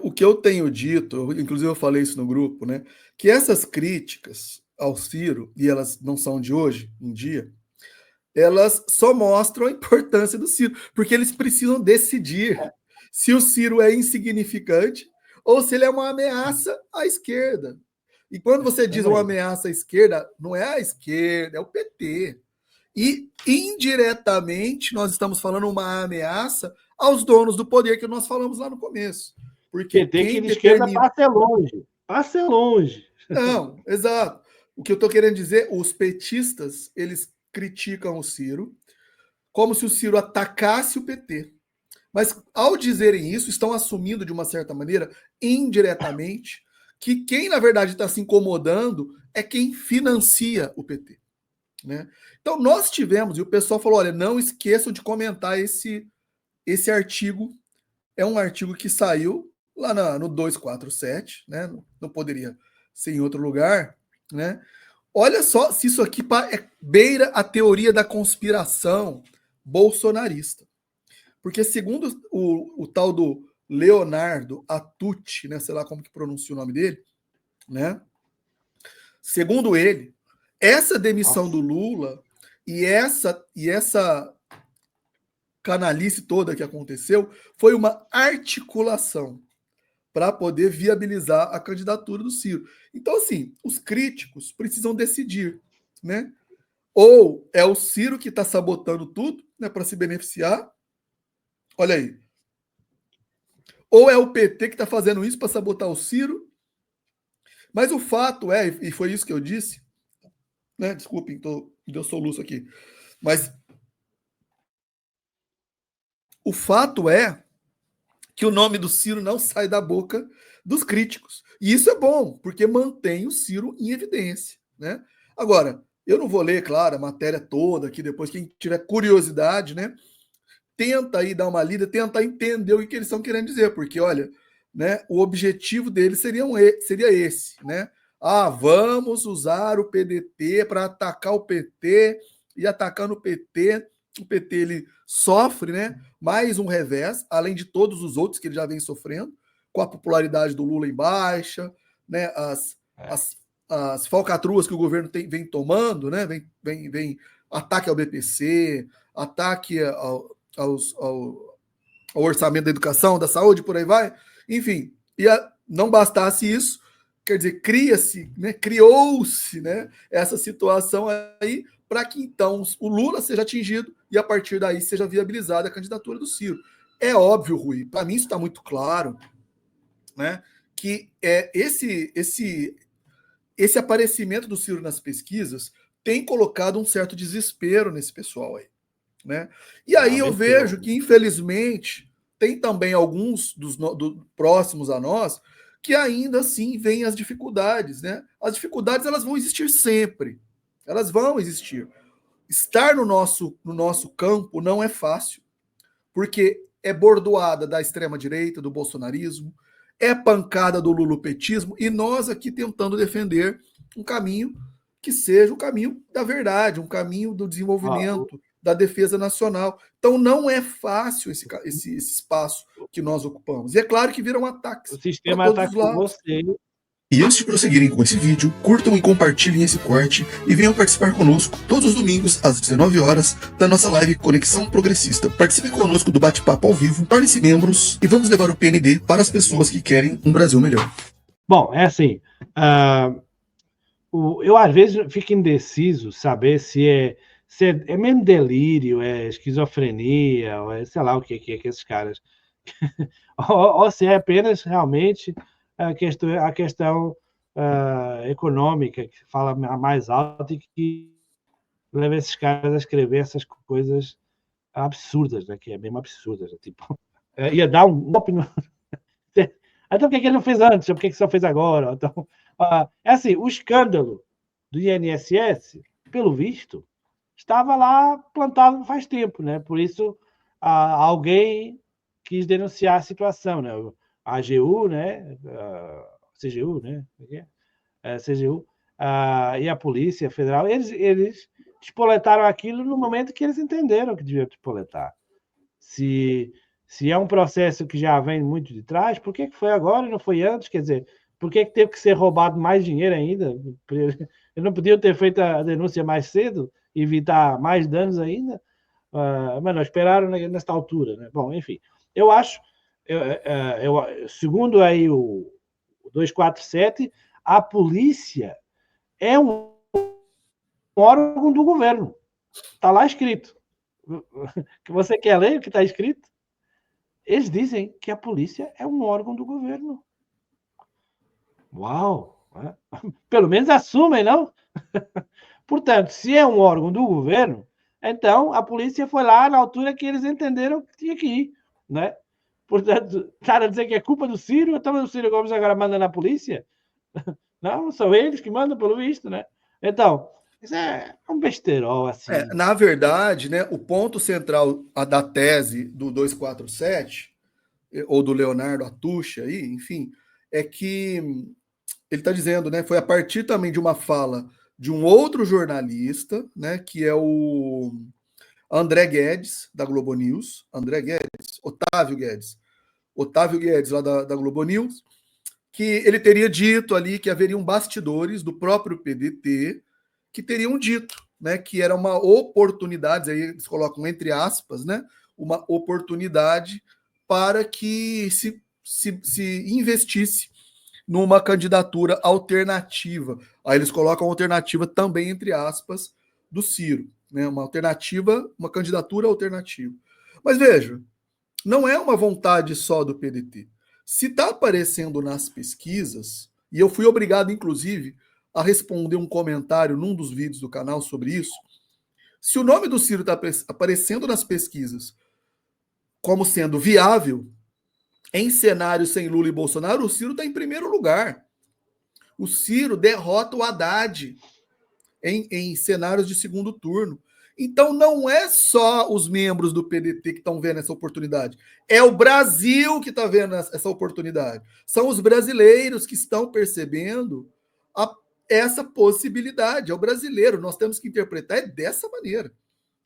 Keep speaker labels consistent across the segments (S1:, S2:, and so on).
S1: O que eu tenho dito, inclusive eu falei isso no grupo, né? Que essas críticas ao Ciro, e elas não são de hoje em dia, elas só mostram a importância do Ciro, porque eles precisam decidir se o Ciro é insignificante ou se ele é uma ameaça à esquerda. E quando você diz uma
S2: Também.
S1: ameaça à esquerda, não é a esquerda, é o PT. E indiretamente nós estamos falando uma ameaça aos donos do poder que nós falamos lá no começo. Porque
S2: PT que
S1: quem
S2: de esquerda
S1: determina.
S2: passa longe. Passa longe.
S1: Não, exato. O que eu estou querendo dizer, os petistas, eles criticam o Ciro como se o Ciro atacasse o PT. Mas ao dizerem isso, estão assumindo de uma certa maneira, indiretamente, que quem na verdade está se incomodando é quem financia o PT. Né? Então nós tivemos, e o pessoal falou: olha, não esqueçam de comentar esse artigo. É um artigo que saiu lá no 247, né? Não poderia ser em outro lugar, né? Olha só se isso aqui beira a teoria da conspiração bolsonarista. Porque segundo o tal do Leonardo Atucci, né, sei lá como que pronuncia o nome dele, né? Segundo ele, essa demissão
S2: Nossa.
S1: do Lula e essa canalice toda que aconteceu foi uma articulação para poder viabilizar a candidatura do Ciro. Então, assim, os críticos precisam decidir, né? Ou é o Ciro que está sabotando tudo, né, para se beneficiar. Olha aí. Ou é o PT que está fazendo isso para sabotar o Ciro. Mas o fato é, e foi isso que eu disse, né? Desculpem, deu soluço aqui. Mas o fato é que o nome do Ciro não sai da boca dos críticos. E isso é bom, porque mantém o Ciro em evidência, né? Agora, eu não vou ler, claro, a matéria toda aqui, depois quem tiver curiosidade, né? Tenta aí dar uma lida, tenta entender o que eles estão querendo dizer, porque, olha, né, o objetivo deles seria esse, né? Ah, vamos usar o PDT para atacar o PT, e atacando o PT ele sofre, né, mais um revés, além de todos os outros que ele já vem sofrendo, com a popularidade do Lula em baixa, né, as, as falcatruas que o governo vem tomando, né, vem ataque ao BPC, ataque ao orçamento da educação, da saúde, por aí vai. Enfim, não bastasse isso, quer dizer, criou-se, né, essa situação aí para que então o Lula seja atingido e a partir daí seja viabilizada a candidatura do Ciro. É óbvio, Rui, para mim isso está muito claro, né, que esse aparecimento do Ciro nas pesquisas tem colocado um certo desespero nesse pessoal aí. Né? E aí eu vejo que, infelizmente, tem também alguns próximos a nós que ainda assim veem as dificuldades. Né? As dificuldades elas vão existir sempre. Elas vão existir. Estar no nosso campo não é fácil, porque é bordoada da extrema-direita, do bolsonarismo, é pancada do lulopetismo, e nós aqui tentando defender um caminho que seja o caminho da verdade, um caminho do desenvolvimento, da defesa nacional. Então não é fácil esse espaço que nós ocupamos. E é claro que viram
S2: O
S1: ataques para
S2: sistema
S1: todos os
S2: atacou
S1: lados.
S2: você.
S1: E antes de prosseguirem com esse vídeo, curtam e compartilhem esse corte e venham participar conosco todos os domingos às 19 horas da nossa live Conexão Progressista. Participem conosco do bate-papo ao vivo, tornem-se membros e vamos levar o PND para as pessoas que querem um Brasil melhor.
S2: Bom, é assim, eu às vezes fico indeciso saber se é mesmo delírio, é esquizofrenia, ou é sei lá o que é que esses caras... ou se é apenas realmente a questão econômica que fala mais alto e que leva esses caras a escrever essas coisas absurdas, né? Que é mesmo absurdas, né? Tipo, ia dar uma opinião. Então, por que ele não fez antes? Por que só fez agora? Então, é assim, o escândalo do INSS, pelo visto, estava lá plantado faz tempo, né? Por isso, alguém quis denunciar a situação, né? A AGU, né? CGU, né? CGU, e a Polícia Federal, eles espoletaram aquilo no momento que eles entenderam que deviam espoletar. Se Se é um processo que já vem muito de trás, por que foi agora e não foi antes? Quer dizer, por que teve que ser roubado mais dinheiro ainda? Eles não podiam ter feito a denúncia mais cedo, evitar mais danos ainda? Mas não esperaram nesta altura, né? Bom, enfim, eu acho, segundo aí o 247, a polícia é um órgão do governo. Está lá escrito. Que você quer ler o que está escrito? Eles dizem que a polícia é um órgão do governo. Uau! Pelo menos assumem, não? Portanto, se é um órgão do governo, então a polícia foi lá na altura que eles entenderam que tinha que ir, né? Portanto, estar a dizer que é culpa do Ciro, então o Ciro Gomes agora manda na polícia? Não, são eles que mandam, pelo visto, né? Então, isso é um besterol, assim.
S1: Na verdade, né, o ponto central da tese do 247, ou do Leonardo Atucha, aí, enfim, é que ele está dizendo, né, foi a partir também de uma fala de um outro jornalista, né, que é o André Guedes, da Globo News, André Guedes, Otávio Guedes, lá da Globo News, que ele teria dito ali que haveriam bastidores do próprio PDT que teriam dito, né, que era uma oportunidade, aí eles colocam entre aspas, né, uma oportunidade para que se investisse numa candidatura alternativa. Aí eles colocam alternativa também entre aspas do Ciro, né, uma alternativa, uma candidatura alternativa. Mas veja, não é uma vontade só do PDT. Se está aparecendo nas pesquisas, e eu fui obrigado, inclusive, a responder um comentário num dos vídeos do canal sobre isso, se o nome do Ciro está aparecendo nas pesquisas como sendo viável, em cenário sem Lula e Bolsonaro, o Ciro está em primeiro lugar. O Ciro derrota o Haddad em cenários de segundo turno. Então não é só os membros do PDT que estão vendo essa oportunidade, é o Brasil que está vendo essa oportunidade. São os brasileiros que estão percebendo essa possibilidade. É o brasileiro. Nós temos que interpretar dessa maneira.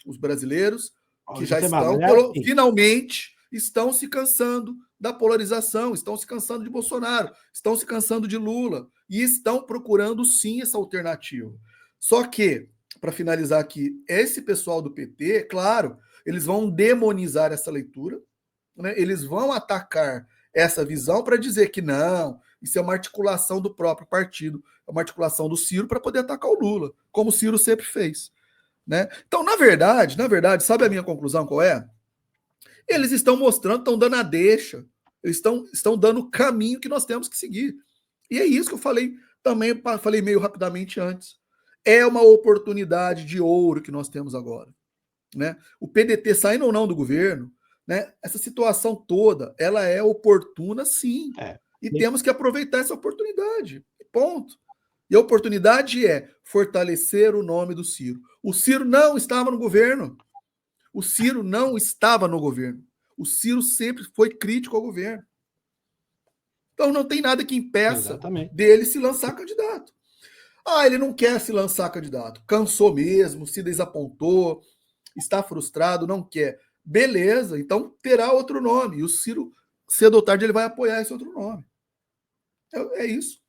S1: Os brasileiros que já estão,
S2: assim.
S1: finalmente, estão se cansando da polarização, estão se cansando de Bolsonaro, estão se cansando de Lula e estão procurando sim essa alternativa. Só que, para finalizar aqui, esse pessoal do PT, claro, eles vão demonizar essa leitura, né? Eles vão atacar essa visão para dizer que não, isso é uma articulação do próprio partido, é uma articulação do Ciro para poder atacar o Lula, como o Ciro sempre fez. Né? Então, na verdade, sabe a minha conclusão qual é? Eles estão mostrando, estão dando a deixa, eles estão dando o caminho que nós temos que seguir. E é isso que eu falei também, falei meio rapidamente antes. É uma oportunidade de ouro que nós temos agora. Né? O PDT saindo ou não do governo, né? Essa situação toda, ela é oportuna sim. E temos que aproveitar essa oportunidade. Ponto. E a oportunidade é fortalecer o nome do Ciro. O Ciro não estava no governo. O Ciro não estava no governo. O Ciro sempre foi crítico ao governo. Então não tem nada que impeça dele se lançar candidato. Ah, ele não quer se lançar candidato. Cansou mesmo, se desapontou, está frustrado, não quer. Beleza, então terá outro nome. E o Ciro, cedo ou tarde, ele vai apoiar esse outro nome. É isso.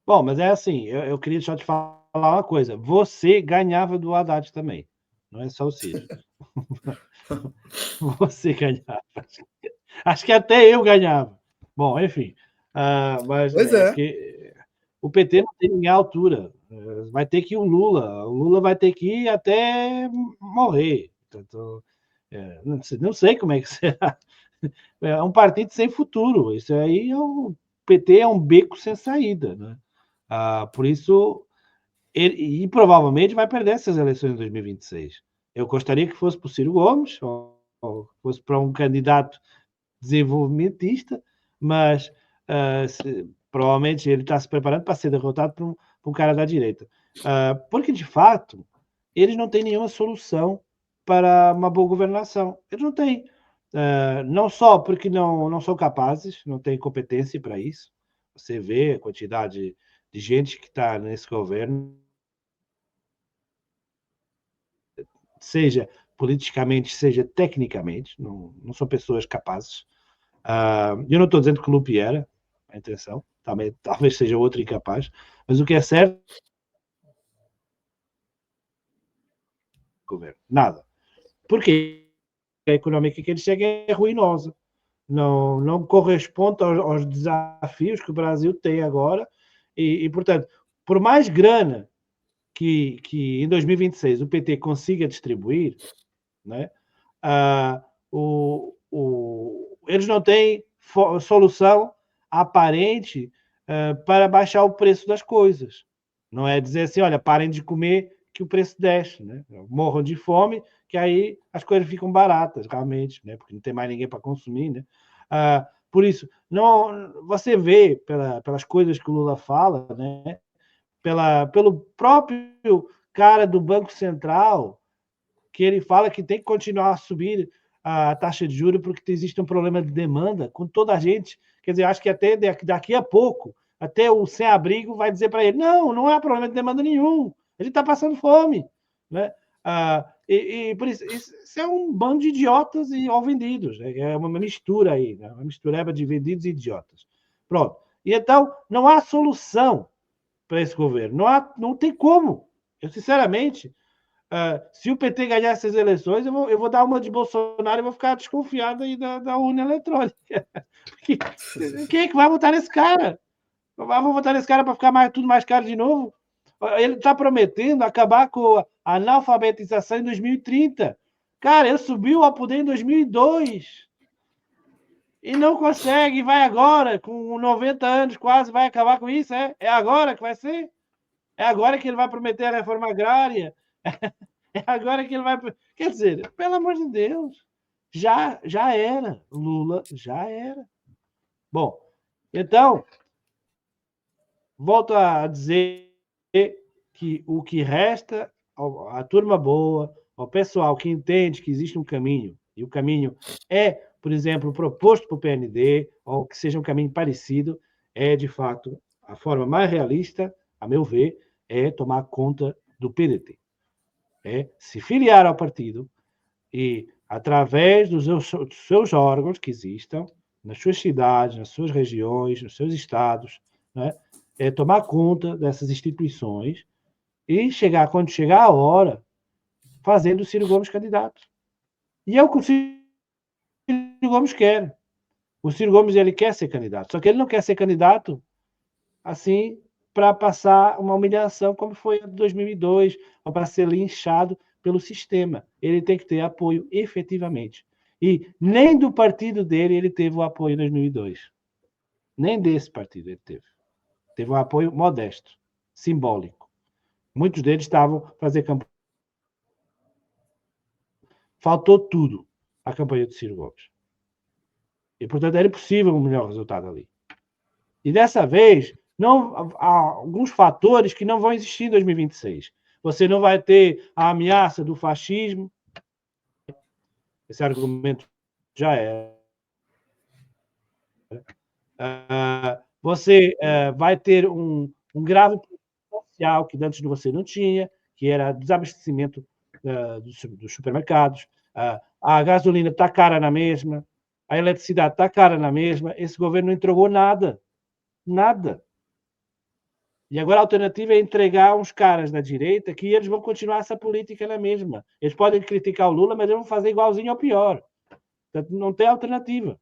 S2: Bom, mas é assim, eu queria só te falar uma coisa. Você ganhava do Haddad também, não é só o Ciro. Você ganhava. Acho que até eu ganhava. Bom, enfim. Mas
S1: pois é.
S2: Porque o PT não tem ninguém à altura. Vai ter que ir o Lula. O Lula vai ter que ir até morrer. Portanto, não sei como é que será. É um partido sem futuro. Isso aí o PT é um beco sem saída, né? Por isso, e provavelmente vai perder essas eleições em 2026. Eu gostaria que fosse para o Ciro Gomes, ou fosse para um candidato desenvolvimentista, mas provavelmente ele está se preparando para ser derrotado por um cara da direita. Porque, de fato, eles não têm nenhuma solução para uma boa governação. Eles não têm. Não só porque não são capazes, não têm competência para isso. Você vê a quantidade de gente que está nesse governo, seja politicamente, seja tecnicamente, não são pessoas capazes. Eu não estou dizendo que o Lupi era, a intenção, também, talvez seja outro incapaz, mas o que é certo, governo, nada. Porque a económica que ele chega é ruinosa. Não corresponde aos desafios que o Brasil tem agora portanto, por mais grana que em 2026 o PT consiga distribuir, né, eles não têm solução aparente para baixar o preço das coisas. Não é dizer assim, olha, parem de comer que o preço desce, né? Morram de fome, que aí as coisas ficam baratas, realmente, né? Porque não tem mais ninguém para consumir, né? Por isso, não, você vê pelas coisas que o Lula fala, né? Pelo próprio cara do Banco Central, que ele fala que tem que continuar a subir a taxa de juros porque existe um problema de demanda com toda a gente. Quer dizer, acho que até daqui a pouco, até o sem-abrigo vai dizer para ele, não é problema de demanda nenhum, ele está passando fome. Né? Por isso é um bando de idiotas e ou vendidos. Né? É uma mistura aí, né? Uma mistureba de vendidos e idiotas. Pronto. E então, não há solução para esse governo. Não tem como. Eu, sinceramente, se o PT ganhar essas eleições, eu vou dar uma de Bolsonaro e vou ficar desconfiado aí da urna eletrônica. Quem é que vai votar nesse cara? Vou votar nesse cara para ficar tudo mais caro de novo? Ele está prometendo acabar com a analfabetização em 2030. Cara, ele subiu ao poder em 2002 e não consegue, vai agora, com 90 anos quase, vai acabar com isso? É agora que vai ser? É agora que ele vai prometer a reforma agrária? É agora que ele vai. Quer dizer, pelo amor de Deus, já era. Lula já era. Bom, então, volto a dizer que o que resta à turma boa, ao pessoal que entende que existe um caminho, e o caminho é, por exemplo, proposto para o PND, ou que seja um caminho parecido, é, de fato, a forma mais realista, a meu ver, é tomar conta do PDT. É se filiar ao partido e, através dos seus órgãos que existam, nas suas cidades, nas suas regiões, nos seus estados, né, tomar conta dessas instituições e quando chegar a hora, fazendo o Ciro Gomes candidato. E é o que o Ciro Gomes quer. O Ciro Gomes ele quer ser candidato, só que ele não quer ser candidato assim para passar uma humilhação como foi a de 2002, ou para ser linchado pelo sistema. Ele tem que ter apoio efetivamente. E nem do partido dele ele teve o apoio em 2002. Nem desse partido ele teve. Teve um apoio modesto, simbólico. Muitos deles estavam fazer campanha. Faltou tudo à campanha de Ciro Gomes. E, portanto, era impossível um melhor resultado ali. E dessa vez, há alguns fatores que não vão existir em 2026. Você não vai ter a ameaça do fascismo. Esse argumento já é. Você vai ter um grave social que antes você não tinha, que era desabastecimento dos supermercados. A gasolina está cara na mesma, a eletricidade está cara na mesma. Esse governo não entregou nada. Nada. E agora a alternativa é entregar uns caras da direita que eles vão continuar essa política na mesma. Eles podem criticar o Lula, mas eles vão fazer igualzinho ou pior. Portanto, não tem alternativa.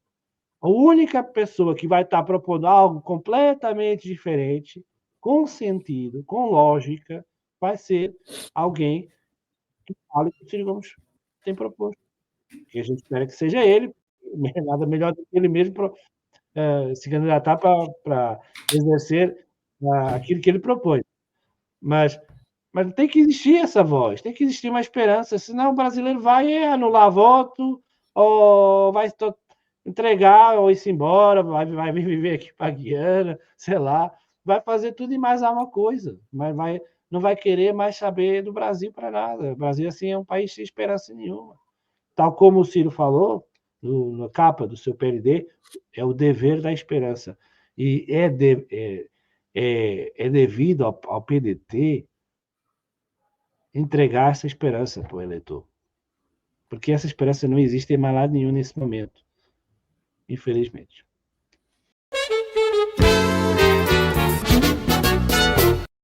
S2: A única pessoa que vai estar propondo algo completamente diferente, com sentido, com lógica, vai ser alguém que fale que o Ciro Gomes tem proposto. E a gente espera que seja ele, nada melhor do que ele mesmo se candidatar para exercer aquilo que ele propõe. Mas tem que existir essa voz, tem que existir uma esperança, senão o brasileiro vai anular voto, ou vai entregar, ou ir-se embora, vai viver aqui para Guiana, sei lá, vai fazer tudo e mais alguma coisa, mas não vai querer mais saber do Brasil para nada. O Brasil, assim, é um país sem esperança nenhuma. Tal como o Ciro falou, na capa do seu PLD, é o dever da esperança. E é devido ao PDT entregar essa esperança para o eleitor. Porque essa esperança não existe em mais lado nenhum nesse momento, infelizmente.